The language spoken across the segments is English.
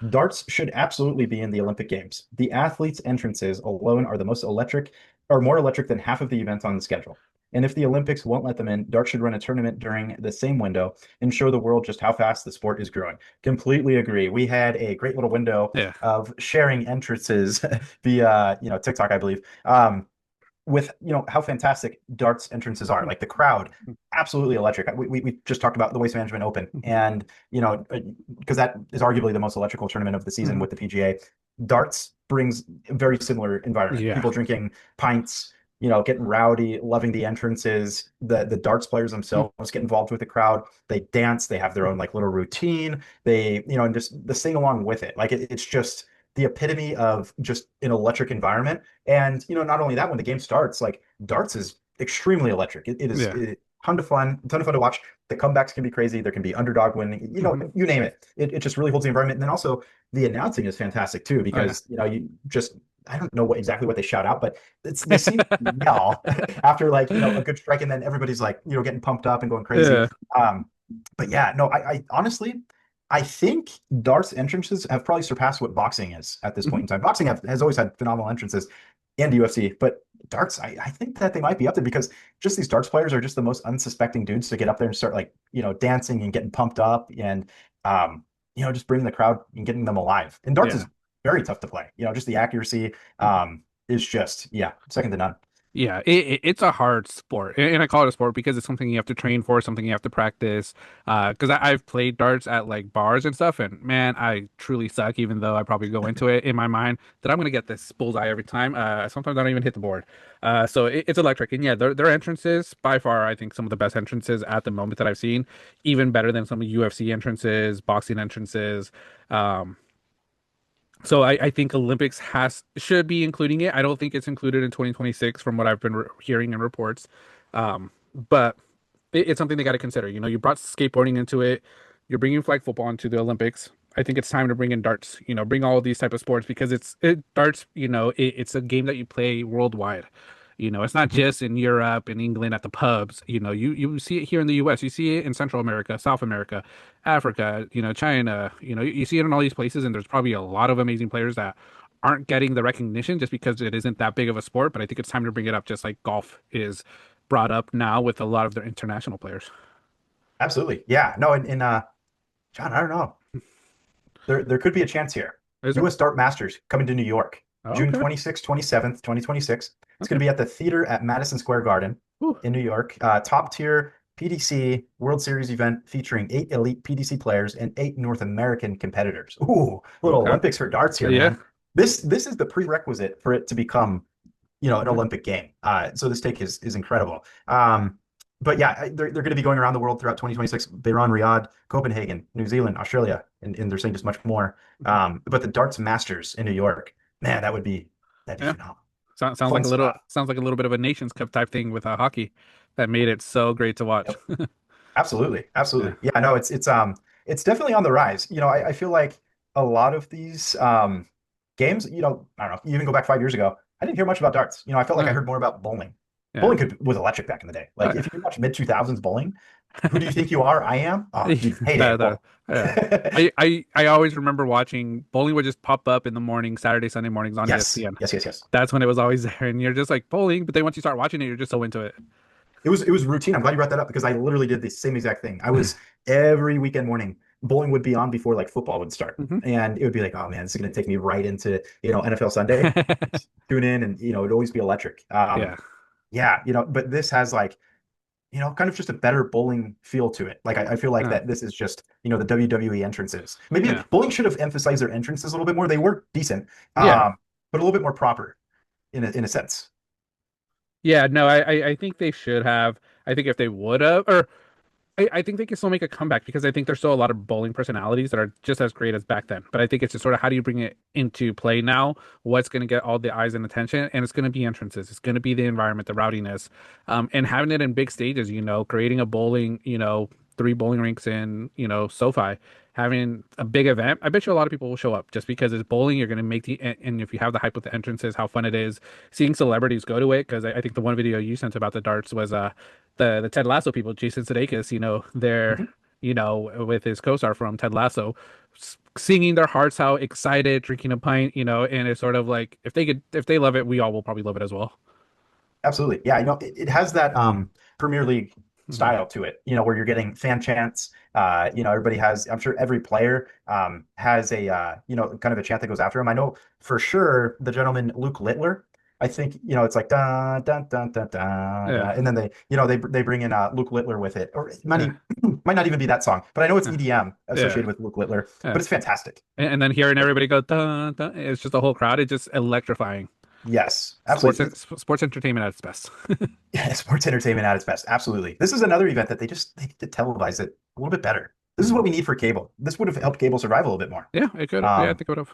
Darts should absolutely be in the Olympic Games. The athletes' entrances alone are the most electric, or more electric than half of the events on the schedule. And if the Olympics won't let them in, darts should run a tournament during the same window and show the world just how fast the sport is growing. Completely agree. We had a great little window Yeah. of sharing entrances via, TikTok, I believe. With how fantastic darts entrances are, like the crowd, absolutely electric. We just talked about the Waste Management Open, and because that is arguably the most electrical tournament of the season Mhm. with the PGA. Darts brings a very similar environment. Yeah. People drinking pints, getting rowdy, loving the entrances. The darts players themselves get involved with the crowd. They dance. They have their own like little routine. They, and just the sing along with it. Like it's just the epitome of just an electric environment. And not only that, when the game starts, like darts is extremely electric. It is Yeah. a ton of fun to watch. The comebacks can be crazy. There can be underdog winning. Mhm. You name it. It just really holds the environment. And then also the announcing is fantastic too, Oh yeah. because you just I don't know exactly what they shout out, but they seem to yell after like a good strike, and then everybody's like getting pumped up and going crazy. Yeah. Um, but yeah, no, I honestly I think darts entrances have probably surpassed what boxing is at this Mhm. point in time. Boxing has always had phenomenal entrances and UFC, but darts, I think that they might be up there because just these darts players are just the most unsuspecting dudes to get up there and start like, dancing and getting pumped up and, just bringing the crowd and getting them alive. And darts Yeah. is very tough to play. Just the accuracy, is just, yeah, second to none. Yeah, it's a hard sport, and I call it a sport because it's something you have to train for, something you have to practice. Because I've played darts at like bars and stuff, and man, I truly suck. Even though I probably go into it in my mind that I'm gonna get this bullseye every time. Sometimes I don't even hit the board. So it's electric, and yeah, their entrances by far, I think some of the best entrances at the moment that I've seen, even better than some of UFC entrances, boxing entrances. Um, So I think Olympics has should be including it. I don't think it's included in 2026 from what I've been hearing in reports. But it's something they got to consider. You brought skateboarding into it. You're bringing flag football into the Olympics. I think it's time to bring in darts. Bring all of these type of sports because darts. It's a game that you play worldwide. It's not Mhm. just in Europe and England at the pubs. You see it here in the U.S. You see it in Central America, South America, Africa. China. You see it in all these places, and there's probably a lot of amazing players that aren't getting the recognition just because it isn't that big of a sport. But I think it's time to bring it up, just like golf is brought up now with a lot of their international players. Absolutely. Yeah. No, and John, I don't know. There could be a chance here. Is there? U.S. Dart Masters coming to New York, Oh, June okay. 26th, 27th, 2026. It's going Okay. to be at the theater at Madison Square Garden Whew. in New York. Top tier PDC World Series event featuring 8 elite PDC players and 8 North American competitors. Ooh, little Okay. Olympics for darts here, Yeah. man. This is the prerequisite for it to become, an Mhm. Olympic game. So this take is incredible. But yeah, they're going to be going around the world throughout 2026. Bahrain, Riyadh, Copenhagen, New Zealand, Australia, and they're saying just much more. Mhm. But the Darts Masters in New York, man, that'd be Yeah. phenomenal. Sounds Fun like stuff. a little bit of a Nations Cup type thing with hockey that made it so great to watch. Yep. Absolutely. Yeah. Absolutely. Yeah, no, it's definitely on the rise. I feel like a lot of these games, I don't know, you even go back 5 years ago, I didn't hear much about darts. I felt like I Yeah. heard more about bowling. Yeah. Was electric back in the day. Oh, Like if yeah. you watch mid 2000s bowling, who do you think you are? I am. Oh, dude, heyday That, of bowling. that, yeah. I always remember watching bowling would just pop up in the morning, Saturday, Sunday mornings on Yes, ESPN. yes, yes, yes. That's when it was always there, and you're just like bowling, but then once you start watching it, you're just so into it. It was routine. I'm glad you brought that up because I literally did the same exact thing. I was every weekend morning, bowling would be on before like football would start. Mhm. And it would be like, oh man, this is gonna take me right into, NFL Sunday. Tune in and it'd always be electric. Yeah. Yeah, but this has like, kind of just a better bowling feel to it. Like I feel like Yeah. that this is just, the WWE entrances. Maybe Yeah. bowling should have emphasized their entrances a little bit more. They were decent, Yeah. but a little bit more proper in a sense. Yeah, no, I think they should have. I think if they would have, or I think they can still make a comeback because I think there's still a lot of bowling personalities that are just as great as back then. But I think it's just sort of how do you bring it into play now? What's going to get all the eyes and attention? And it's going to be entrances. It's going to be the environment, the rowdiness, and having it in big stages. Creating a bowling, three bowling rinks in, SoFi, having a big event. I bet you a lot of people will show up just because it's bowling. You're going to make and if you have the hype with the entrances, how fun it is, seeing celebrities go to it. Because I think the one video you sent about the darts was the Ted Lasso people, Jason Sudeikis, they're Mhm. with his co-star from Ted Lasso, singing their hearts out, excited, drinking a pint, and it's sort of like if they love it, we all will probably love it as well. Absolutely. Yeah, it has that Premier League Mhm. style to it, where you're getting fan chants. Everybody has, I'm sure every player has a kind of a chant that goes after him. I know for sure the gentleman Luke Littler, I think, it's like dun dun dun dun dun, Yeah, dun, and then they bring in Luke Littler with it. Or it yeah, might not even be that song, but I know it's yeah, EDM yeah, associated with Luke Littler, yeah. but it's fantastic. And then hearing everybody go dun, dun, it's just a whole crowd. It's just electrifying. Yes, Sports absolutely. sports entertainment at its best. Yeah, sports entertainment at its best. Absolutely. This is another event that they need to televise it a little bit better. This is what we need for cable. This would have helped cable survive a little bit more. Yeah, it could have. Yeah, I Um, think it would have.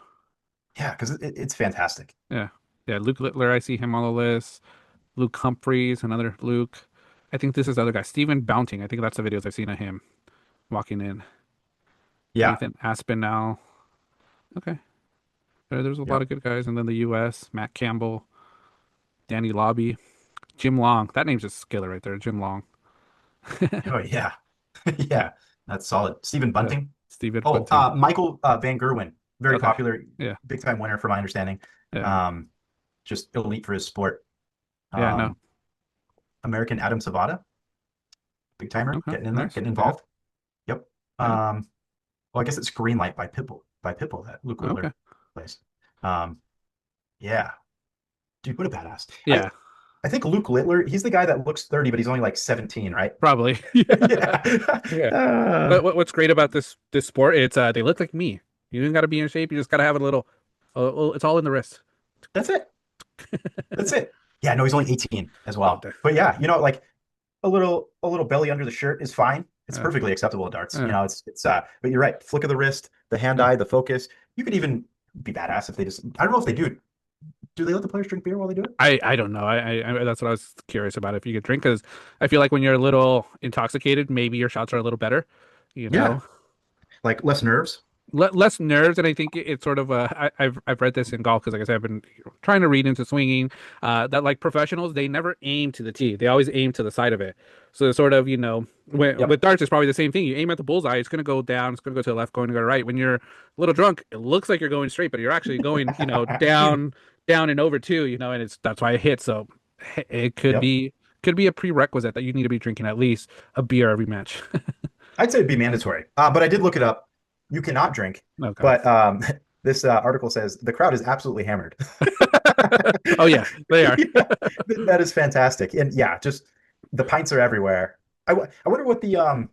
yeah, because it's fantastic. Yeah, yeah. Luke Littler, I see him on the list. Luke Humphreys, another Luke. I think this is the other guy, Stephen Bounting. I think that's the videos I've seen of him walking in. Yeah. Nathan Aspinall. Okay, there's a lot Yep. of good guys. And then the U.S. Matt Campbell, Danny Lobby, Jim Long. That name's just killer right there, Jim Long. Oh yeah. Yeah. That's solid. Stephen Yeah, Bunting. Stephen Oh, Bunting. Michael Van Gerwen. Very Okay, popular, yeah, big time winner from my understanding. yeah, Um, just elite for his sport. yeah. No, Um, American Adam Savada, big timer, okay, getting in there, nice. getting Yeah, involved. Yep. yeah. Well, I guess it's Greenlight by Pitbull that Luke Okay, Littler plays. Um, yeah. Dude, what a badass. I yeah, I think Luke Littler, he's the guy that looks 30, but he's only like 17, right? probably. Yeah, Yeah. yeah. Uh, What's great about this sport? It's they look like me. You don't got to be in shape. You just got to have a little. It's all in the wrist. that's it. That's it. Yeah, no, he's only 18 as Oh, well. But yeah, like a little belly under the shirt is fine. It's yeah, perfectly acceptable at darts. yeah, But you're right. Flick of the wrist, the hand yeah. eye, the focus. You could even be badass if they just I don't know if they do. Do they let the players drink beer while they do it? I don't know. That's what I was curious about. If you could drink, because I feel like when you're a little intoxicated, maybe your shots are a little better. You Yeah. know, Like less nerves. less nerves, and I think it's sort of I've read this in golf because like I said, I've been trying to read into swinging. That like professionals, they never aim to the tee. They always aim to the side of it. So it's sort of with Yep. darts, it's probably the same thing. You aim at the bullseye, it's going to go down, it's going to go to the left, going to go right. When you're a little drunk, it looks like you're going straight, but you're actually going down and over too. And that's why it hits. So it Yep. could be a prerequisite that you need to be drinking at least a beer every match. I'd say it'd be mandatory. But I did look it up. You cannot drink. Okay. But this article says the crowd is absolutely hammered. Oh yeah, they are. Yeah, that is fantastic. And yeah, just the pints are everywhere. I wonder what the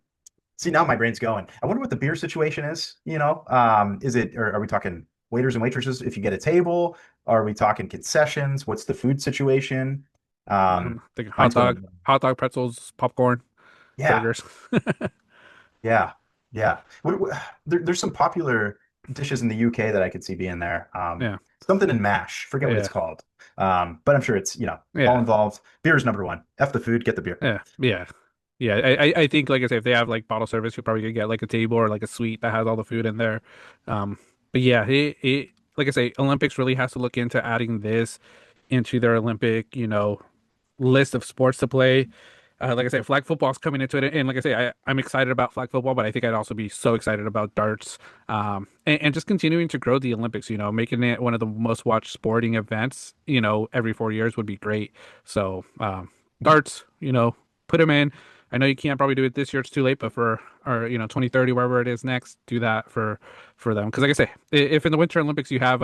see now my brain's going. I wonder what the beer situation is, is it or are we talking waiters and waitresses if you get a table? Are we talking concessions? What's the food situation? Think Mine's going, hot dog, pretzels, popcorn, yeah, burgers. yeah, yeah. There's some popular dishes in the UK that I could see being there. Yeah, Something in mash, forget what it's yeah, called. But I'm sure it's, all yeah, involved. Beer is number one. F the food, get the beer. yeah, yeah, yeah. I think like I say, if they have like bottle service, you probably could get like a table or like a suite that has all the food in there. But yeah, it like I say, Olympics really has to look into adding this into their Olympic, list of sports to play. Like I say, flag football is coming into it, and like I say, I'm excited about flag football, but I think I'd also be so excited about darts, and just continuing to grow the Olympics. Making it one of the most watched sporting events. Every 4 years would be great. So darts, put them in. I know you can't probably do it this year; it's too late. But for or 2030, wherever it is next, do that for them. Because like I say, if in the Winter Olympics you have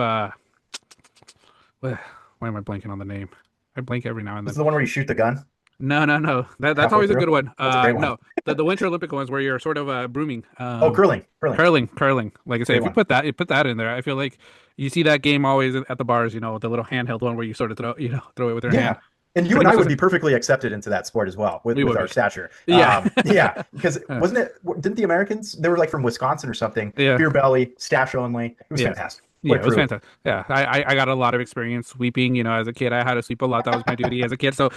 why am I blanking on the name? I blank every now and This is then. the one where you shoot the gun No, no, no. That's halfway always a through. good one. That's a great one. No, the Winter Olympic ones where you're sort of brooming, Oh, curling, curling, curling. Like I say, great if one. you put that in there, I feel like you see that game always at the bars. The little handheld one where you sort of throw it with your hand. Yeah. And you Pretty and I much the would same. be perfectly accepted into that sport as well with, We with would our be. stature. Yeah. Yeah, because Yeah. wasn't it, didn't the Americans, they were like from Wisconsin or something, Yeah. beer belly, stash only. It was Yeah. fantastic. What Yeah, a it was crew. fantastic. Yeah, I got a lot of experience sweeping. As a kid, I had to sweep a lot. That was my duty as a kid. So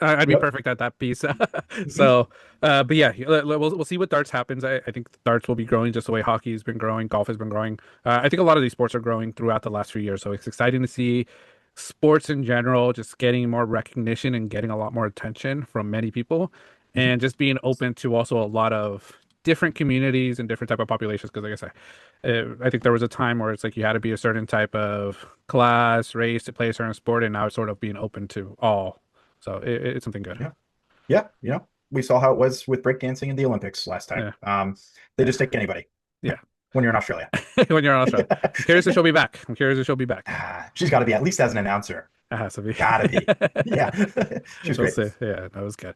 I'd be Yep. perfect at that piece. Mhm. So, but yeah, we'll see what darts happens. I think darts will be growing just the way hockey's been growing, golf has been growing. I think a lot of these sports are growing throughout the last few years. So it's exciting to see sports in general just getting more recognition and getting a lot more attention from many people, and just being open to also a lot of different communities and different type of populations. Because like I said, I think there was a time where it's like you had to be a certain type of class, race to play a certain sport, and now it's sort of being open to all. So it's something good. Yeah. Yeah. We saw how it was with breakdancing in the Olympics last time. Yeah, They just take anybody yeah. when you're in Australia. When you're on Australia, I'm curious if she'll be back. I'm curious if she'll be back. She's got to be at least as an announcer. It has to be. Gotta be. Yeah. She was We'll great. see. Yeah, that was good.